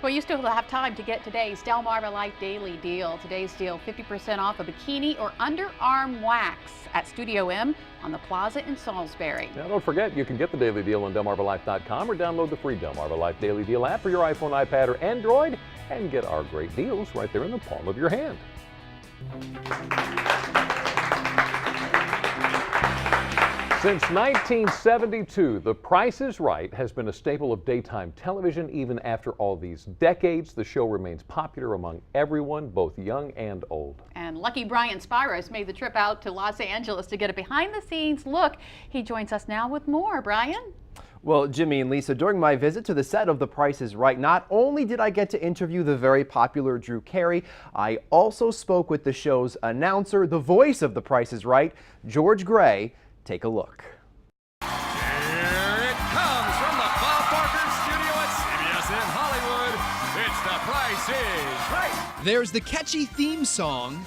Well, you still have time to get today's Delmarva Life Daily Deal. Today's deal, 50% off a bikini or underarm wax at Studio M on the Plaza in Salisbury. Now, don't forget, you can get the Daily Deal on DelmarvaLife.com or download the free Delmarva Life Daily Deal app for your iPhone, iPad, or Android and get our great deals right there in the palm of your hand. Since 1972, The Price is Right has been a staple of daytime television. Even after all these decades, the show remains popular among everyone, both young and old. And lucky Brian Spiros made the trip out to Los Angeles to get a behind-the-scenes look. He joins us now with more. Brian? Well, Jimmy and Lisa, during my visit to the set of The Price is Right, not only did I get to interview the very popular Drew Carey, I also spoke with the show's announcer, the voice of The Price is Right, George Gray. Take a look. Here it comes from the Bob Barker studio at CBS in Hollywood. It's The Price is Right. There's the catchy theme song,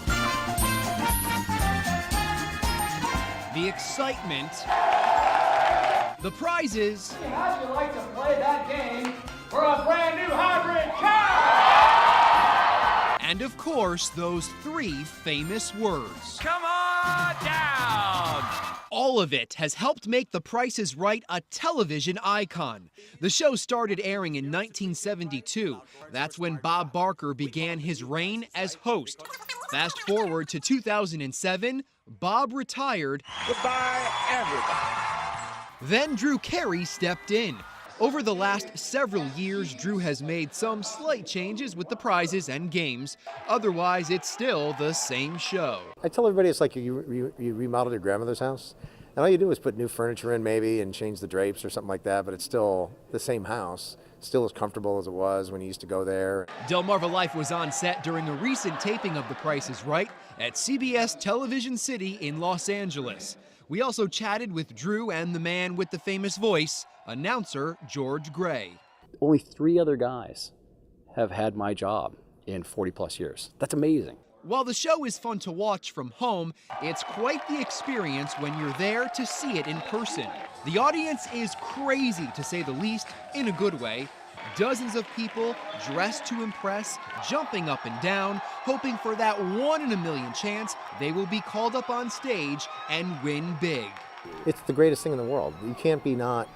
the excitement, the prizes. How'd you like to play that game for a brand new hybrid car? And of course, those three famous words. Come on down. All of it has helped make The Price is Right a television icon. The show started airing in 1972. That's when Bob Barker began his reign as host. Fast forward to 2007, Bob retired. Goodbye, everybody. Then Drew Carey stepped in. Over the last several years, Drew has made some slight changes with the prizes and games. Otherwise, it's still the same show. I tell everybody it's like you remodeled your grandmother's house, and all you do is put new furniture in maybe and change the drapes or something like that, but it's still the same house, still as comfortable as it was when you used to go there. Delmarva Life was on set during a recent taping of The Price is Right at CBS Television City in Los Angeles. We also chatted with Drew and the man with the famous voice, announcer George Gray. Only 3 other guys have had my job in 40 plus years. That's amazing. While the show is fun to watch from home, it's quite the experience when you're there to see it in person. The audience is crazy, to say the least, in a good way. Dozens of people dressed to impress, jumping up and down, hoping for that 1 in a million chance they will be called up on stage and win big. It's the greatest thing in the world. You can't be not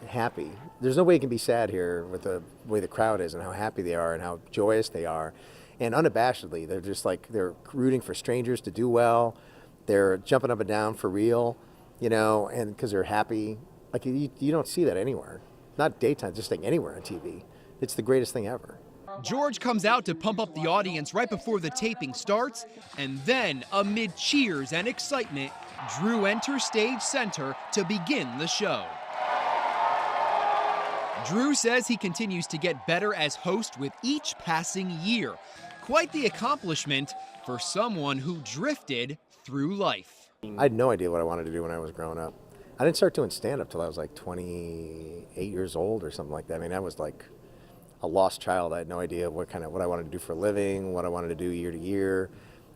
happy. There's no way you can be sad here with the way the crowd is and how happy they are and how joyous they are. And unabashedly, they're just like, they're rooting for strangers to do well. They're jumping up and down for real, you know, and because they're happy. Like you don't see that anywhere. Not daytime, just like anywhere on TV. It's the greatest thing ever. George comes out to pump up the audience right before the taping starts, and then, amid cheers and excitement, Drew enters stage center to begin the show. Drew says he continues to get better as host with each passing year. Quite the accomplishment for someone who drifted through life. I had no idea what I wanted to do when I was growing up. I didn't start doing stand-up till I was like 28 years old or something like that. I mean, I was like a lost child. I had no idea what I wanted to do for a living, what I wanted to do year to year.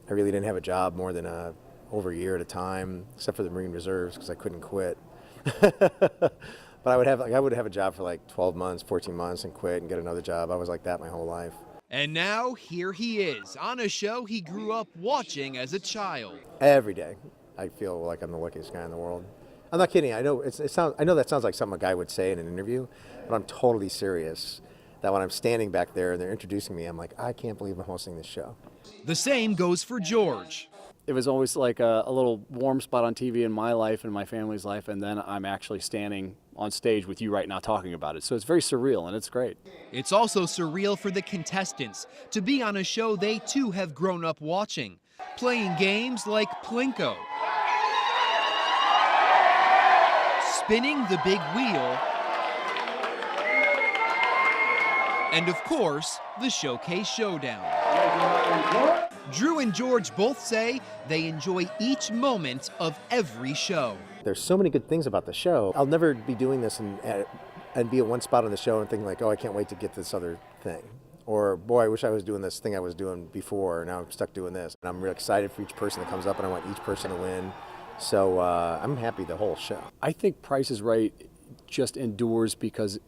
I really didn't have a job more than over a year at a time, except for the Marine Reserves because I couldn't quit. But I would have a job for like 12 months, 14 months and quit and get another job. I was like that my whole life. And now here he is on a show he grew up watching as a child. Every day, I feel like I'm the luckiest guy in the world. I'm not kidding. I know I know that sounds like something a guy would say in an interview, but I'm totally serious. That when I'm standing back there and they're introducing me, I'm like, I can't believe I'm hosting this show. The same goes for George. It was always like a little warm spot on TV in my life and my family's life, and then I'm actually standing on stage with you right now talking about it. So it's very surreal, and it's great. It's also surreal for the contestants to be on a show they too have grown up watching, playing games like Plinko, spinning the big wheel, and of course, the Showcase Showdown. Drew and George both say they enjoy each moment of every show. There's so many good things about the show. I'll never be doing this and be at one spot on the show and think like, oh, I can't wait to get this other thing. Or, boy, I wish I was doing this thing I was doing before, now I'm stuck doing this. And I'm really excited for each person that comes up, and I want each person to win. So I'm happy the whole show. I think Price is Right just endures because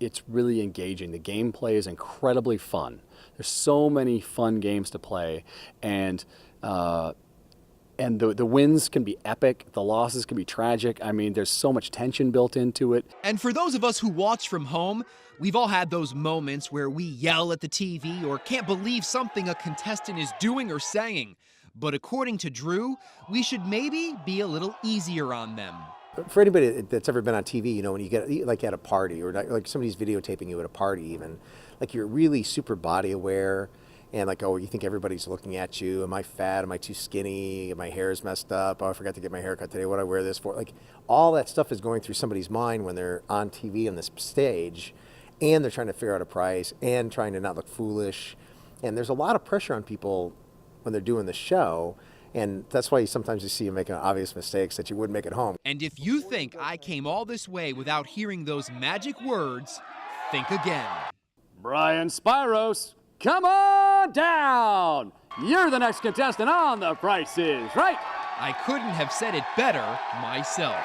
it's really engaging. The gameplay is incredibly fun. There's so many fun games to play, and the wins can be epic, the losses can be tragic. I mean, there's so much tension built into it. And for those of us who watch from home, we've all had those moments where we yell at the TV or can't believe something a contestant is doing or saying. But according to Drew, we should maybe be a little easier on them. For anybody that's ever been on TV, you know, when you get like at a party or like somebody's videotaping you at a party even, like you're really super body aware and like, oh, you think everybody's looking at you. Am I fat? Am I too skinny? My hair is messed up. Oh, I forgot to get my hair cut today. What do I wear this for? Like all that stuff is going through somebody's mind when they're on TV on this stage and they're trying to figure out a price and trying to not look foolish. And there's a lot of pressure on people when they're doing the show. And that's why sometimes you see you making obvious mistakes that you wouldn't make at home. And if you think I came all this way without hearing those magic words, think again. Brian Spiros, come on down. You're the next contestant on The Price is Right. I couldn't have said it better myself.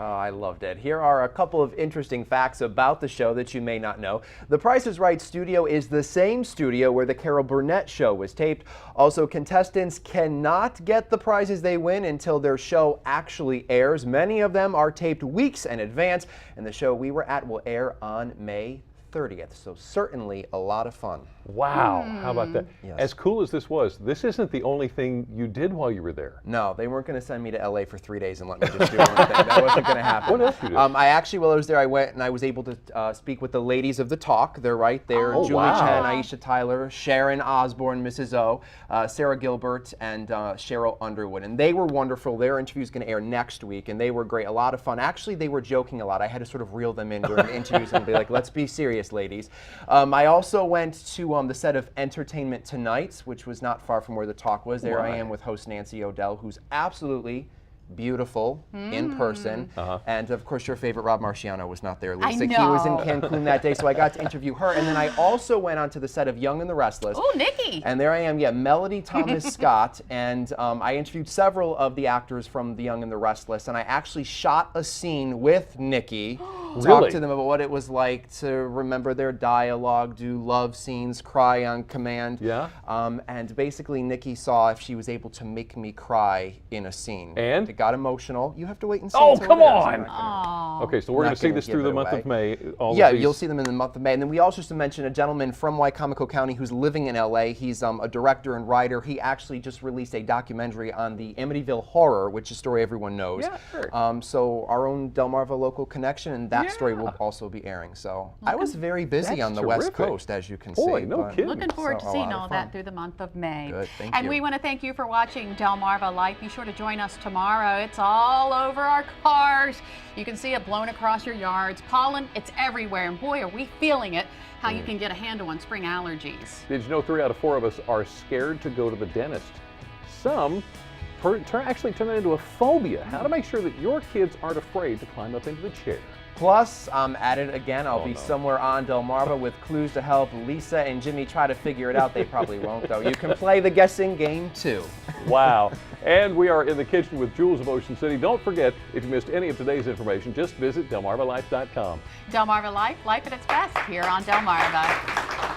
Oh, I loved it. Here are a couple of interesting facts about the show that you may not know. The Price is Right studio is the same studio where the Carol Burnett show was taped. Also, contestants cannot get the prizes they win until their show actually airs. Many of them are taped weeks in advance, and the show we were at will air on May 30th, so certainly a lot of fun. Wow, how about that? Yes. As cool as this was, this isn't the only thing you did while you were there. No, they weren't going to send me to LA for 3 days and let me just do one thing. That wasn't going to happen. What else you did? I actually, while I was there, I went and I was able to speak with the ladies of the talk. They're right there. Oh, Julie wow. Chen, Aisha Tyler, Sharon Osbourne, Mrs. O, Sarah Gilbert, and Cheryl Underwood. And they were wonderful. Their interview is going to air next week, and they were great. A lot of fun. Actually, they were joking a lot. I had to sort of reel them in during the interviews and be like, let's be serious, ladies. I also went to the set of Entertainment Tonight, which was not far from where the talk was. There I am with host Nancy O'Dell, who's absolutely beautiful in person. And of course, your favorite Rob Marciano was not there, Lisa. He was in Cancun that day, so I got to interview her. And then I also went onto the set of Young and the Restless. Oh, Nikki. And there I am, Melody Thomas Scott. And I interviewed several of the actors from The Young and the Restless. And I actually shot a scene with Nikki. Talked to them about what it was like to remember their dialogue, do love scenes, cry on command. Yeah. And basically, Nikki saw if she was able to make me cry in a scene. And? It got emotional. You have to wait and see. Oh, until come it ends. on! I'm not Okay, so we're going to see this through the month of May. Yeah, you'll see them in the month of May. And then we also just mentioned a gentleman from Wicomico County who's living in LA. He's a director and writer. He actually just released a documentary on the Amityville Horror, which is a story everyone knows. Yeah, sure. So our own Delmarva local connection, and that story will also be airing. So I was very busy on the West Coast, as you can see. Boy, no kidding. Looking forward to So, a seeing lot of all that fun. through the month of May. Good, thank and you. we want to thank you for watching Delmarva Life. Be sure to join us tomorrow. It's all over our cars. You can see it blown across your yards. Pollen, it's everywhere. And boy, are we feeling it. How you can get a handle on spring allergies. Did you know 3 out of 4 of us are scared to go to the dentist? Some actually turn it into a phobia. How to make sure that your kids aren't afraid to climb up into the chair. Plus, I'm at it again. I'll be somewhere on Delmarva with clues to help Lisa and Jimmy try to figure it out. They probably won't, though. You can play the guessing game, too. Wow. And we are in the kitchen with Jules of Ocean City. Don't forget, if you missed any of today's information, just visit delmarvalife.com. Delmarva Life, life at its best here on Delmarva.